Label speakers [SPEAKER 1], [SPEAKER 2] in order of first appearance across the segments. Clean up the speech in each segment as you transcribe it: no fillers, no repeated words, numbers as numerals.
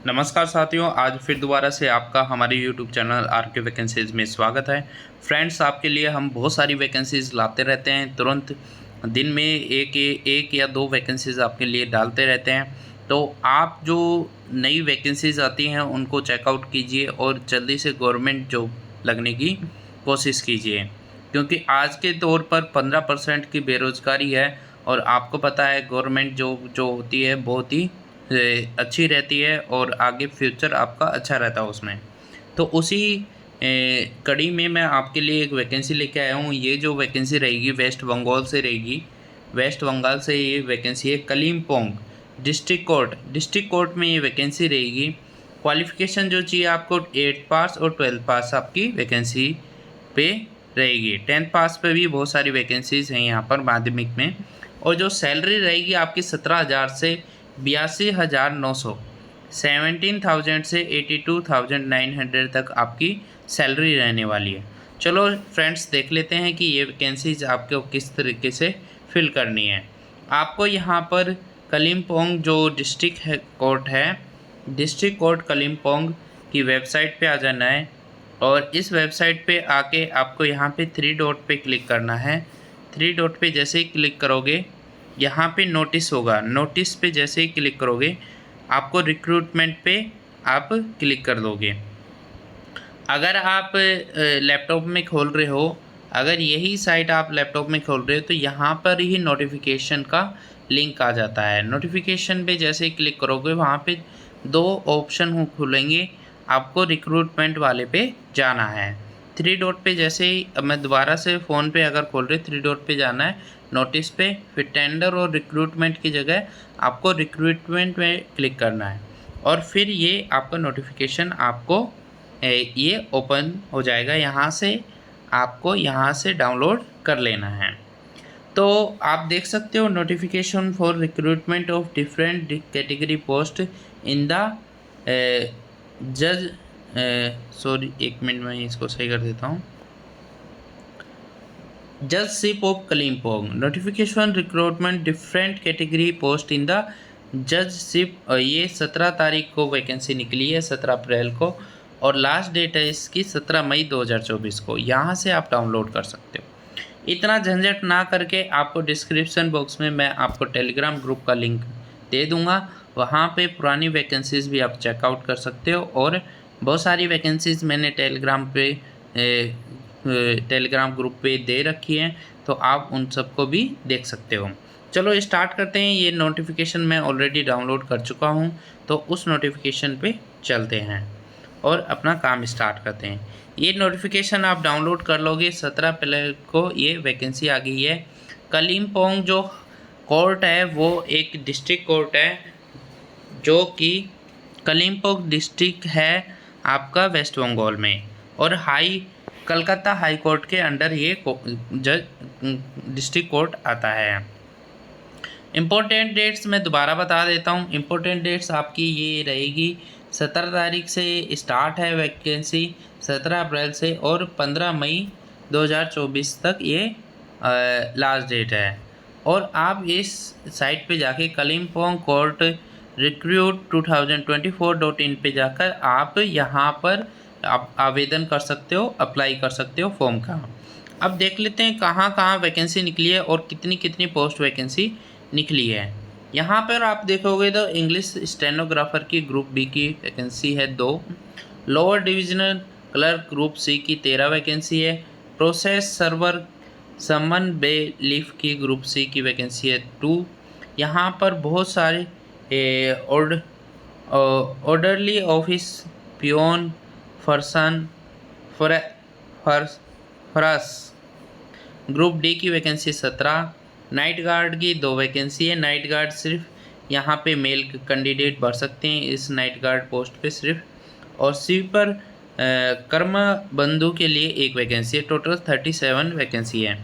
[SPEAKER 1] नमस्कार साथियों, आज फिर दोबारा से आपका हमारे यूट्यूब चैनल आर के वैकेंसीज़ में स्वागत है। फ्रेंड्स, आपके लिए हम बहुत सारी वैकेंसीज़ लाते रहते हैं। तुरंत दिन में एक या दो वैकेंसीज़ आपके लिए डालते रहते हैं। तो आप जो नई वैकेंसीज़ आती हैं उनको चेकआउट कीजिए और जल्दी से गवर्नमेंट जॉब लगने की कोशिश कीजिए, क्योंकि आज के तौर पर 15% की बेरोज़गारी है और आपको पता है गवर्नमेंट जॉब जो होती है बहुत ही अच्छी रहती है और आगे फ्यूचर आपका अच्छा रहता है उसमें। तो उसी कड़ी में मैं आपके लिए एक वैकेंसी लेके आया हूँ। ये जो वैकेंसी रहेगी वेस्ट बंगाल से रहेगी। वेस्ट बंगाल से ये वैकेंसी है। कलिम्पोंग डिस्ट्रिक्ट कोर्ट में ये वैकेंसी रहेगी। क्वालिफ़िकेशन जो चाहिए आपको 8 पास और 12 पास आपकी वैकेंसी पे रहेगी। 10th पास पे भी बहुत सारी वैकेंसीज़ हैं यहाँ पर माध्यमिक में। और जो सैलरी रहेगी आपकी 17,000 से 82,900, 17,000 से 82,900 तक आपकी सैलरी रहने वाली है। चलो फ्रेंड्स, देख लेते हैं कि ये वैकेंसीज आपको किस तरीके से फिल करनी है। आपको यहाँ पर कलिम्पोंग जो डिस्ट्रिक्ट कोर्ट कलिम्पोंग की वेबसाइट पे आ जाना है और इस वेबसाइट पे आके आपको यहाँ पे 3 डॉट पे क्लिक करना है। 3 डॉट पे जैसे ही क्लिक करोगे यहाँ पे नोटिस होगा। नोटिस पे जैसे ही क्लिक करोगे आपको रिक्रूटमेंट पे आप क्लिक कर दोगे। अगर आप लैपटॉप में खोल रहे हो, अगर यही साइट आप लैपटॉप में खोल रहे हो तो यहाँ पर ही नोटिफिकेशन का लिंक आ जाता है। नोटिफिकेशन पे जैसे ही क्लिक करोगे वहाँ पे 2 ऑप्शन खुलेंगे। आपको रिक्रूटमेंट वाले पे जाना है। 3 डॉट पे जैसे ही मैं दोबारा से फ़ोन पे अगर खोल रहे 3 डॉट पे जाना है, नोटिस पे, फिर टेंडर और रिक्रूटमेंट की जगह आपको रिक्रूटमेंट में क्लिक करना है और फिर ये आपका नोटिफिकेशन आपको ये ओपन हो जाएगा। यहाँ से डाउनलोड कर लेना है। तो आप देख सकते हो notification for recruitment of different category post in the जज सॉरी, एक मिनट में इसको सही कर देता हूँ। Judgeship of Kalimpong notification recruitment different category post in the judgeship. ये 17 तारीख को वैकेंसी निकली है, 17 अप्रैल को, और लास्ट डेट है इसकी 17 मई 2024 को। यहाँ से आप डाउनलोड कर सकते हो। इतना झंझट ना करके आपको डिस्क्रिप्शन बॉक्स में मैं आपको टेलीग्राम ग्रुप का लिंक दे दूँगा। वहाँ पे पुरानी वैकेंसीज़ भी आप चेकआउट कर सकते हो और बहुत सारी वैकेंसीज़ मैंने टेलीग्राम ग्रुप पे दे रखी हैं, तो आप उन सबको भी देख सकते हो। चलो स्टार्ट करते हैं। ये नोटिफिकेशन मैं ऑलरेडी डाउनलोड कर चुका हूँ, तो उस नोटिफिकेशन पे चलते हैं और अपना काम स्टार्ट करते हैं। ये नोटिफिकेशन आप डाउनलोड कर लोगे। 17 अप्रैल को ये वैकेंसी आ गई है। कलिम्पोंग जो कोर्ट है वो एक डिस्ट्रिक्ट कोर्ट है, जो कि कलिम्पोंग डिस्ट्रिक्ट है आपका वेस्ट बंगाल में, और कलकत्ता हाई कोर्ट के अंडर ये डिस्ट्रिक्ट कोर्ट आता है। इम्पोर्टेंट डेट्स मैं दोबारा बता देता हूँ। इम्पोर्टेंट डेट्स आपकी ये रहेगी, 17 तारीख से स्टार्ट है वैकेंसी, 17 अप्रैल से, और 15 मई 2024 तक ये लास्ट डेट है। और आप इस साइट पे जाके कलिम्पोंग कोर्ट रिक्रूट 2024.in पे जाकर आप यहाँ पर आप आवेदन कर सकते हो, अप्लाई कर सकते हो फॉर्म का। अब देख लेते हैं कहाँ कहाँ वैकेंसी निकली है और कितनी कितनी पोस्ट वैकेंसी निकली है। यहाँ पर आप देखोगे तो इंग्लिश स्टेनोग्राफर की ग्रुप बी की वैकेंसी है 2, lower divisional clerk group C की 13 वैकेंसी है, process server summon bailiff की ग्रुप सी की वैकेंसी है 2। यहाँ पर बहुत सारे ऑर्डरली ऑफिस पियोन फरसन फरस ग्रुप डी की वैकेंसी 17, नाइट गार्ड की 2 वैकेंसी है। नाइट गार्ड सिर्फ यहाँ पे मेल कैंडिडेट भर सकते हैं इस नाइट गार्ड पोस्ट पे सिर्फ, और स्वीपर कर्म बंधु के लिए 1 वैकेंसी है। टोटल 37 वैकेंसी है।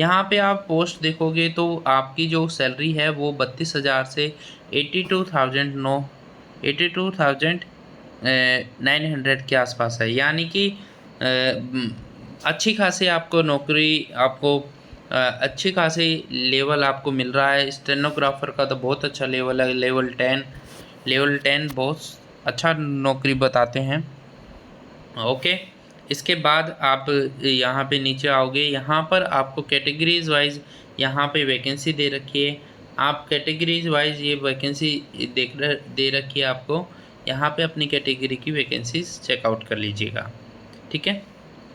[SPEAKER 1] यहाँ पे आप पोस्ट देखोगे तो आपकी जो सैलरी है वो 32,000 से 82,900 के आसपास है। यानी कि अच्छी खासी आपको नौकरी, आपको अच्छी खासी लेवल आपको मिल रहा है। स्टेनोग्राफर का तो बहुत अच्छा लेवल है, लेवल 10 बहुत अच्छा नौकरी बताते हैं। ओके, इसके बाद आप यहाँ पे नीचे आओगे, यहाँ पर आपको कैटेगरीज वाइज यहाँ पे वैकेंसी दे रखी है। आप कैटेगरीज वाइज ये वैकेंसी दे रखी है आपको, यहाँ पे अपनी कैटेगरी की वैकेंसीज चेकआउट कर लीजिएगा। ठीक है,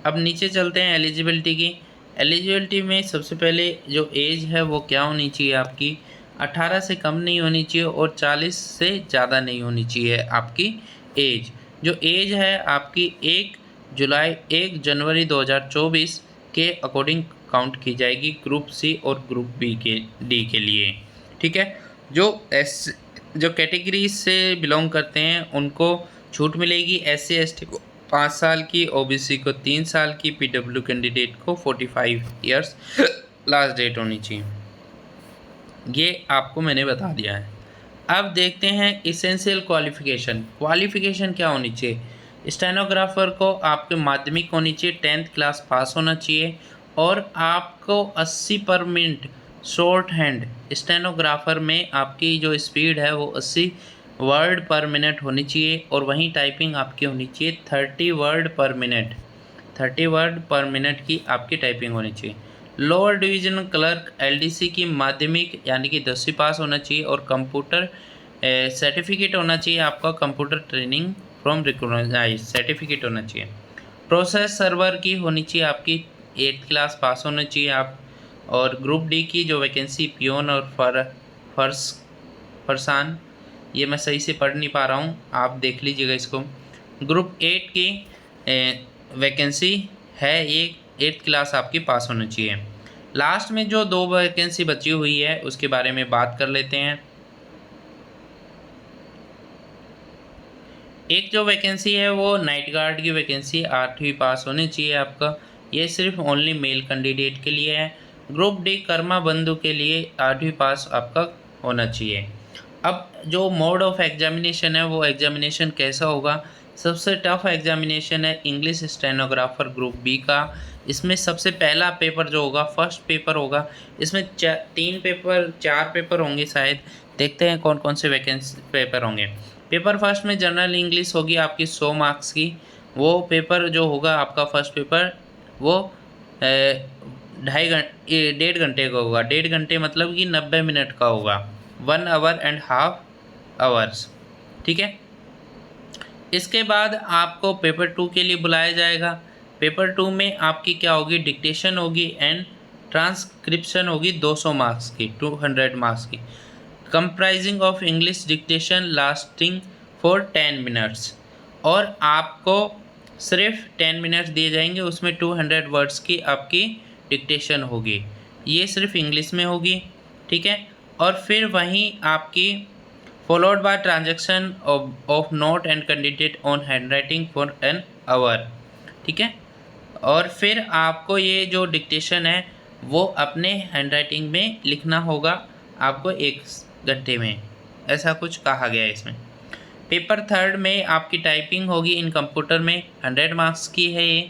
[SPEAKER 1] अब नीचे चलते हैं एलिजिबिलिटी की। एलिजिबिलिटी में सबसे पहले जो एज है वो क्या होनी चाहिए आपकी, 18 से कम नहीं होनी चाहिए और 40 से ज़्यादा नहीं होनी चाहिए आपकी एज। जो एज है आपकी 1 जनवरी 2024 के अकॉर्डिंग काउंट की जाएगी ग्रुप सी और ग्रुप डी के लिए। ठीक है, जो कैटेगरी से बिलोंग करते हैं उनको छूट मिलेगी। SC ST को 5 साल की, OBC को 3 साल की, PW कैंडिडेट को 45 ईयर्स लास्ट डेट होनी चाहिए। ये आपको मैंने बता दिया है। अब देखते हैं इसेंशियल क्वालिफ़िकेशन क्या होनी चाहिए। स्टेनोग्राफर को आपके माध्यमिक होनी चाहिए, 10th क्लास पास होना चाहिए और आपको 80 पर मिनट शॉर्ट हैंड स्टेनोग्राफर में आपकी जो स्पीड है वो 80 वर्ड पर मिनट होनी चाहिए और वहीं टाइपिंग आपकी होनी चाहिए 30 वर्ड पर मिनट। 30 वर्ड पर मिनट की आपकी टाइपिंग होनी चाहिए। लोअर डिवीजन क्लर्क LDC की माध्यमिक यानी कि 10वीं पास होना चाहिए और कंप्यूटर सर्टिफिकेट होना चाहिए आपका, computer training from recognise certificate होना चाहिए। प्रोसेस सर्वर की होनी चाहिए आपकी 8th क्लास पास होना चाहिए आप। और ग्रुप डी की जो वैकेंसी पियोन और फरसान, ये मैं सही से पढ़ नहीं पा रहा हूँ, आप देख लीजिएगा इसको। ग्रुप 8 की वैकेंसी है, ये 8th क्लास आपकी पास होना चाहिए। लास्ट में जो 2 वैकेंसी बची हुई है उसके बारे में बात कर लेते हैं। एक जो वैकेंसी है वो नाइट गार्ड की वैकेंसी 8वीं पास होनी चाहिए आपका, ये सिर्फ ओनली मेल कैंडिडेट के लिए है। ग्रुप डी कर्मा बंधु के लिए 8वीं पास आपका होना चाहिए। अब जो मोड ऑफ एग्जामिनेशन है वो एग्जामिनेशन कैसा होगा, सबसे टफ एग्जामिनेशन है इंग्लिश स्टेनोग्राफर ग्रुप बी का। इसमें सबसे पहला पेपर जो होगा फर्स्ट पेपर होगा, इसमें 4 पेपर होंगे शायद, देखते हैं कौन कौन से वैकेंसी पेपर होंगे। पेपर फर्स्ट में जनरल इंग्लिश होगी आपकी 100 मार्क्स की। वो पेपर जो होगा आपका फर्स्ट पेपर वो 1.5 घंटे का होगा। 1.5 घंटे मतलब कि 90 मिनट का होगा, 1 आवर एंड हाफ आवर्स। ठीक है, इसके बाद आपको पेपर 2 के लिए बुलाया जाएगा। पेपर 2 में आपकी क्या होगी, डिक्टेशन होगी एंड ट्रांसक्रिप्शन होगी 200 मार्क्स की, 200 मार्क्स की, comprising of English dictation lasting for 10 minutes. और आपको सिर्फ 10 मिनट्स दिए जाएंगे, उसमें 200 वर्ड्स की आपकी डिक्टेशन होगी, ये सिर्फ इंग्लिश में होगी। ठीक है, और फिर वहीं आपकी followed by transaction of note and candidate on handwriting for an hour। ठीक है, और फिर आपको ये जो डिक्टेशन है वो अपने हैंडराइटिंग में लिखना होगा आपको 1 घंटे में, ऐसा कुछ कहा गया है इसमें। पेपर थर्ड में आपकी टाइपिंग होगी इन कंप्यूटर में, 100 मार्क्स की है ये।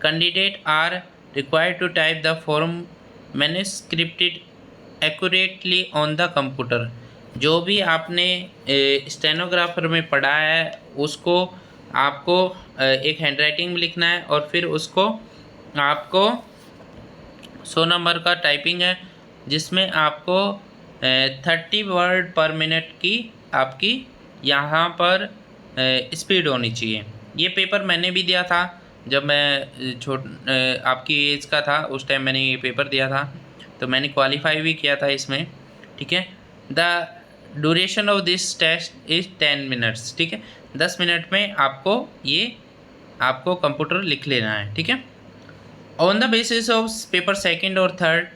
[SPEAKER 1] Candidate are required to type the form manuscripted accurately on the computer. जो भी आपने स्टेनोग्राफर में पढ़ा है उसको आपको एक हैंडराइटिंग में लिखना है और फिर उसको आपको 100 नंबर का टाइपिंग है जिसमें आपको 30 वर्ड पर मिनट की आपकी यहाँ पर स्पीड होनी चाहिए। ये पेपर मैंने भी दिया था जब मैं आपकी एज का था, उस टाइम मैंने ये पेपर दिया था तो मैंने क्वालिफाई भी किया था इसमें। ठीक है, the duration of this test is 10 minutes. ठीक है, 10 मिनट में आपको कंप्यूटर लिख लेना है। ठीक है, on the basis of paper second और थर्ड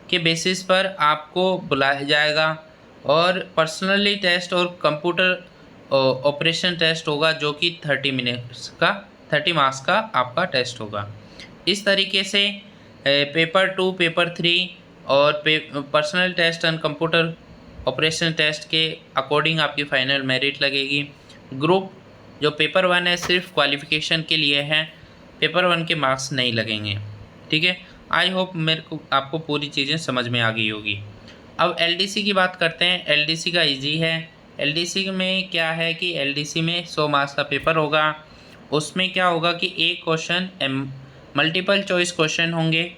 [SPEAKER 1] के बेसिस पर आपको बुलाया जाएगा और पर्सनली टेस्ट और कंप्यूटर ऑपरेशन टेस्ट होगा जो कि 30 मार्क्स का आपका टेस्ट होगा। इस तरीके से पेपर 2, पेपर 3 और personal test and computer operation test के अकॉर्डिंग आपकी फाइनल मेरिट लगेगी। ग्रुप जो पेपर 1 है सिर्फ क्वालिफिकेशन के लिए है, पेपर 1 के मार्क्स नहीं लगेंगे। ठीक है, आई होप आपको पूरी चीज़ें समझ में आ गई होगी। अब LDC की बात करते हैं। LDC का ईजी है, एलडीसी में क्या है कि एलडीसी में 100 मार्क्स का पेपर होगा। उसमें क्या होगा कि एक क्वेश्चन मल्टीपल चॉइस क्वेश्चन होंगे,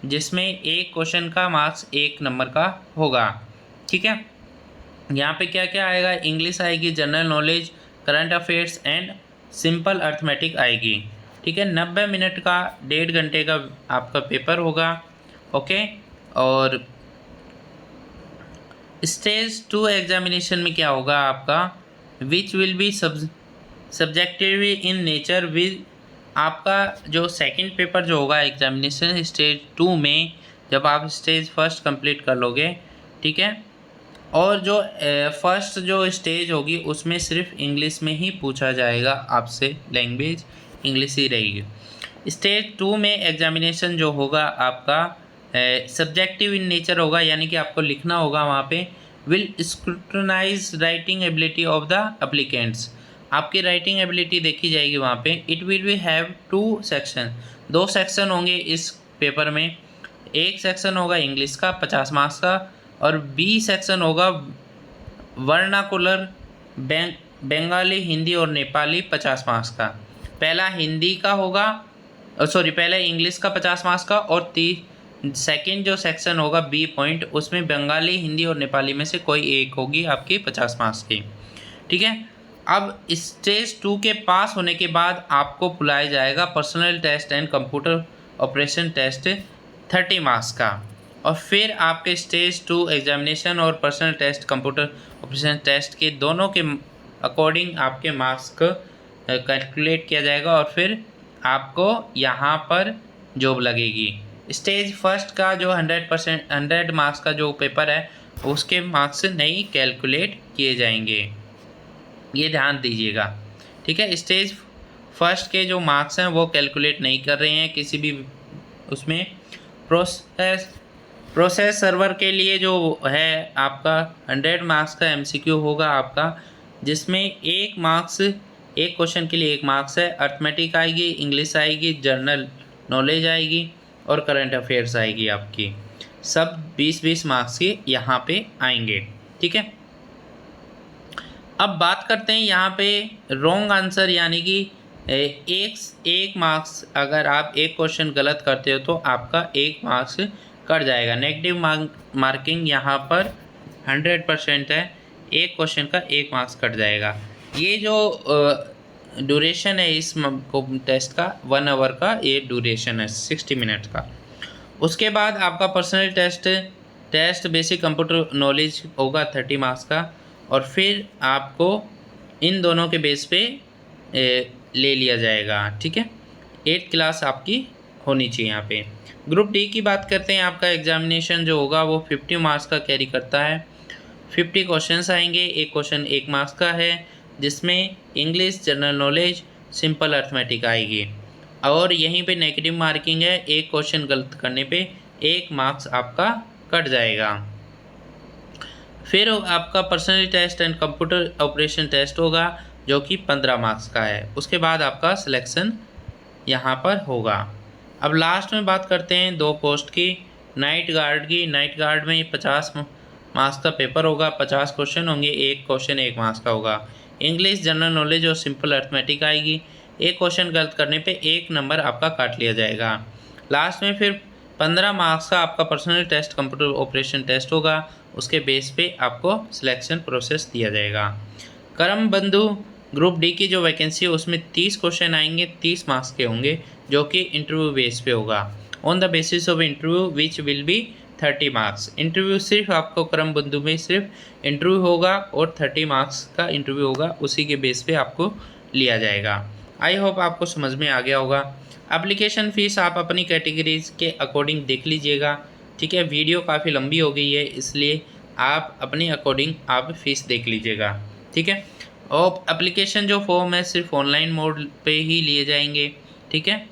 [SPEAKER 1] जिसमें एक क्वेश्चन का मार्क्स 1 नंबर का होगा। ठीक है, यहाँ पे क्या क्या आएगा, इंग्लिश आएगी, general knowledge, current affairs and simple arithmetic आएगी। ठीक है, 90 मिनट का 1.5 घंटे का आपका पेपर होगा। ओके, और स्टेज 2 एग्जामिनेशन में क्या होगा आपका, which will be subjective in nature with, आपका जो सेकंड पेपर जो होगा एग्जामिनेशन स्टेज 2 में, जब आप स्टेज फर्स्ट कंप्लीट कर लोगे, ठीक है, और जो फर्स्ट जो स्टेज होगी उसमें सिर्फ इंग्लिश में ही पूछा जाएगा आपसे, लैंग्वेज इंग्लिश ही रहेगी। स्टेज 2 में एग्जामिनेशन जो होगा आपका सब्जेक्टिव इन नेचर होगा, यानी कि आपको लिखना होगा वहाँ पे, will scrutinise writing ability of the applicants, आपकी राइटिंग एबिलिटी देखी जाएगी वहाँ पे। It will be have 2 section, 2 section होंगे इस पेपर में। एक सेक्शन होगा इंग्लिश का 50 मार्क्स का, और बी सेक्शन होगा वर्नाकुलर बंगाली, हिंदी और नेपाली 50 मार्क्स का। पहला हिंदी का होगा, पहला इंग्लिश का 50 मार्क्स का, और सेकंड जो सेक्शन होगा बी पॉइंट, उसमें बंगाली, हिंदी और नेपाली में से कोई एक होगी आपकी 50 मार्क्स की। ठीक है, अब स्टेज 2 के पास होने के बाद आपको बुलाया जाएगा personal test and computer operation test 30 marks का, और फिर आपके स्टेज 2 एग्जामिनेशन और personal test computer operation test के दोनों के अकॉर्डिंग आपके मार्क्स को कैलकुलेट किया जाएगा, और फिर आपको यहाँ पर जॉब लगेगी। स्टेज फर्स्ट का जो 100 मार्क्स का जो पेपर है उसके मार्क्स नहीं कैलकुलेट किए जाएंगे, ये ध्यान दीजिएगा। ठीक है, स्टेज फर्स्ट के जो मार्क्स हैं वो कैलकुलेट नहीं कर रहे हैं किसी भी उसमें। प्रोसेस सर्वर के लिए जो है आपका 100 मार्क्स का एमसीक्यू होगा आपका, जिसमें एक क्वेश्चन के लिए 1 मार्क्स है। अर्थमेटिक आएगी, इंग्लिश आएगी, जनरल नॉलेज आएगी और करंट अफेयर्स आएगी आपकी, सब 20-20 मार्क्स के यहाँ पे आएंगे। ठीक है, अब बात करते हैं यहाँ पे रॉन्ग आंसर, यानी कि एक मार्क्स, अगर आप एक क्वेश्चन गलत करते हो तो आपका 1 मार्क्स कट जाएगा। नेगेटिव मार्किंग यहाँ पर 100% है, एक क्वेश्चन का 1 मार्क्स कट जाएगा। ये जो ड्यूरेशन है इस टेस्ट का 1 आवर का ये ड्यूरेशन है, 60 मिनट का। उसके बाद आपका personal test basic computer knowledge होगा 30 मार्क्स का, और फिर आपको इन दोनों के बेस पे ले लिया जाएगा। ठीक है, 8th क्लास आपकी होनी चाहिए यहाँ पे। ग्रुप डी की बात करते हैं, आपका एग्जामिनेशन जो होगा वो 50 मार्क्स का कैरी करता है। 50 क्वेश्चंस आएंगे, एक क्वेश्चन 1 मार्क्स का है, जिसमें English, general knowledge, simple arithmetic आएगी, और यहीं पे नेगेटिव मार्किंग है, एक क्वेश्चन गलत करने पे 1 मार्क्स आपका कट जाएगा। फिर आपका personal test and computer operation test होगा जो कि 15 मार्क्स का है। उसके बाद आपका सिलेक्शन यहाँ पर होगा। अब लास्ट में बात करते हैं 2 पोस्ट की, नाइट गार्ड की। नाइट गार्ड में 50 मार्क्स का पेपर होगा, 50 क्वेश्चन होंगे, एक क्वेश्चन 1 मार्क्स का होगा। इंग्लिश, जनरल नॉलेज और सिंपल अर्थमेटिक आएगी, एक क्वेश्चन गलत करने पे 1 नंबर आपका काट लिया जाएगा। लास्ट में फिर 15 मार्क्स का आपका personal test computer operation test होगा, उसके बेस पे आपको सिलेक्शन प्रोसेस दिया जाएगा। करम बंधु ग्रुप डी की जो वैकेंसी है उसमें 30 क्वेश्चन आएंगे, 30 मार्क्स के होंगे, जो कि इंटरव्यू बेस पे होगा। On the basis of interview which will be 30 marks. Interview सिर्फ आपको करम बंधु में सिर्फ इंटरव्यू होगा और 30 मार्क्स का इंटरव्यू होगा, उसी के बेस पे आपको लिया जाएगा। आई होप आपको समझ में आ गया होगा। एप्लीकेशन फ़ीस आप अपनी कैटेगरीज के अकॉर्डिंग देख लीजिएगा। ठीक है, वीडियो काफ़ी लंबी हो गई है, इसलिए आप अपने अकॉर्डिंग आप फ़ीस देख लीजिएगा। ठीक है, और एप्लीकेशन जो फॉर्म है सिर्फ ऑनलाइन मोड पे ही लिए जाएंगे। ठीक है,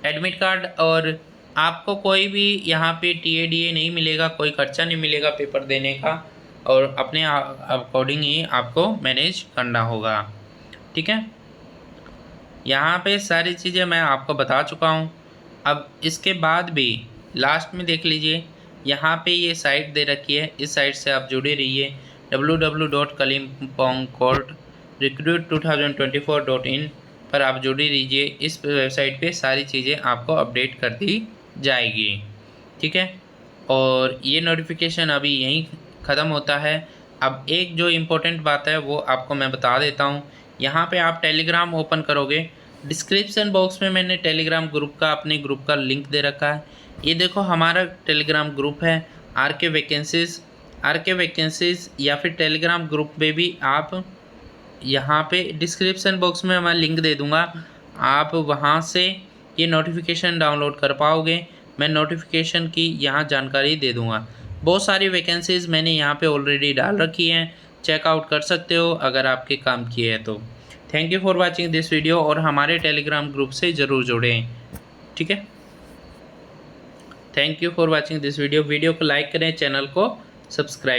[SPEAKER 1] एडमिट कार्ड, और आपको कोई भी यहाँ पे TADA नहीं मिलेगा, कोई खर्चा नहीं मिलेगा पेपर देने का, और अपने अकॉर्डिंग ही आपको मैनेज करना होगा। ठीक है, यहाँ पे सारी चीज़ें मैं आपको बता चुका हूँ। अब इसके बाद भी लास्ट में देख लीजिए, यहाँ पे ये साइट दे रखी है, इस साइट से आप जुड़े रहिए। www.kalimpongcourtrecruit2024.in पर आप जुड़ी रहिए। इस वेबसाइट पे सारी चीज़ें आपको अपडेट कर दी जाएगी, ठीक है। और ये नोटिफिकेशन अभी यहीं ख़त्म होता है। अब एक जो इम्पोर्टेंट बात है वो आपको मैं बता देता हूँ। यहाँ पे आप टेलीग्राम ओपन करोगे, डिस्क्रिप्शन बॉक्स में मैंने टेलीग्राम ग्रुप का, अपने ग्रुप का लिंक दे रखा है। ये देखो हमारा टेलीग्राम ग्रुप है RK वैकेंसीज़ या फिर टेलीग्राम ग्रुप में भी आप यहाँ पे डिस्क्रिप्शन बॉक्स में मैं लिंक दे दूँगा, आप वहाँ से ये नोटिफिकेशन डाउनलोड कर पाओगे। मैं नोटिफिकेशन की यहाँ जानकारी दे दूँगा। बहुत सारी वैकेंसीज़ मैंने यहाँ पे ऑलरेडी डाल रखी हैं, चेकआउट कर सकते हो अगर आपके काम की है तो। Thank you for watching this video और हमारे टेलीग्राम ग्रुप से ज़रूर जुड़ें, ठीक है। Thank you for watching this video को लाइक करें, चैनल को सब्सक्राइब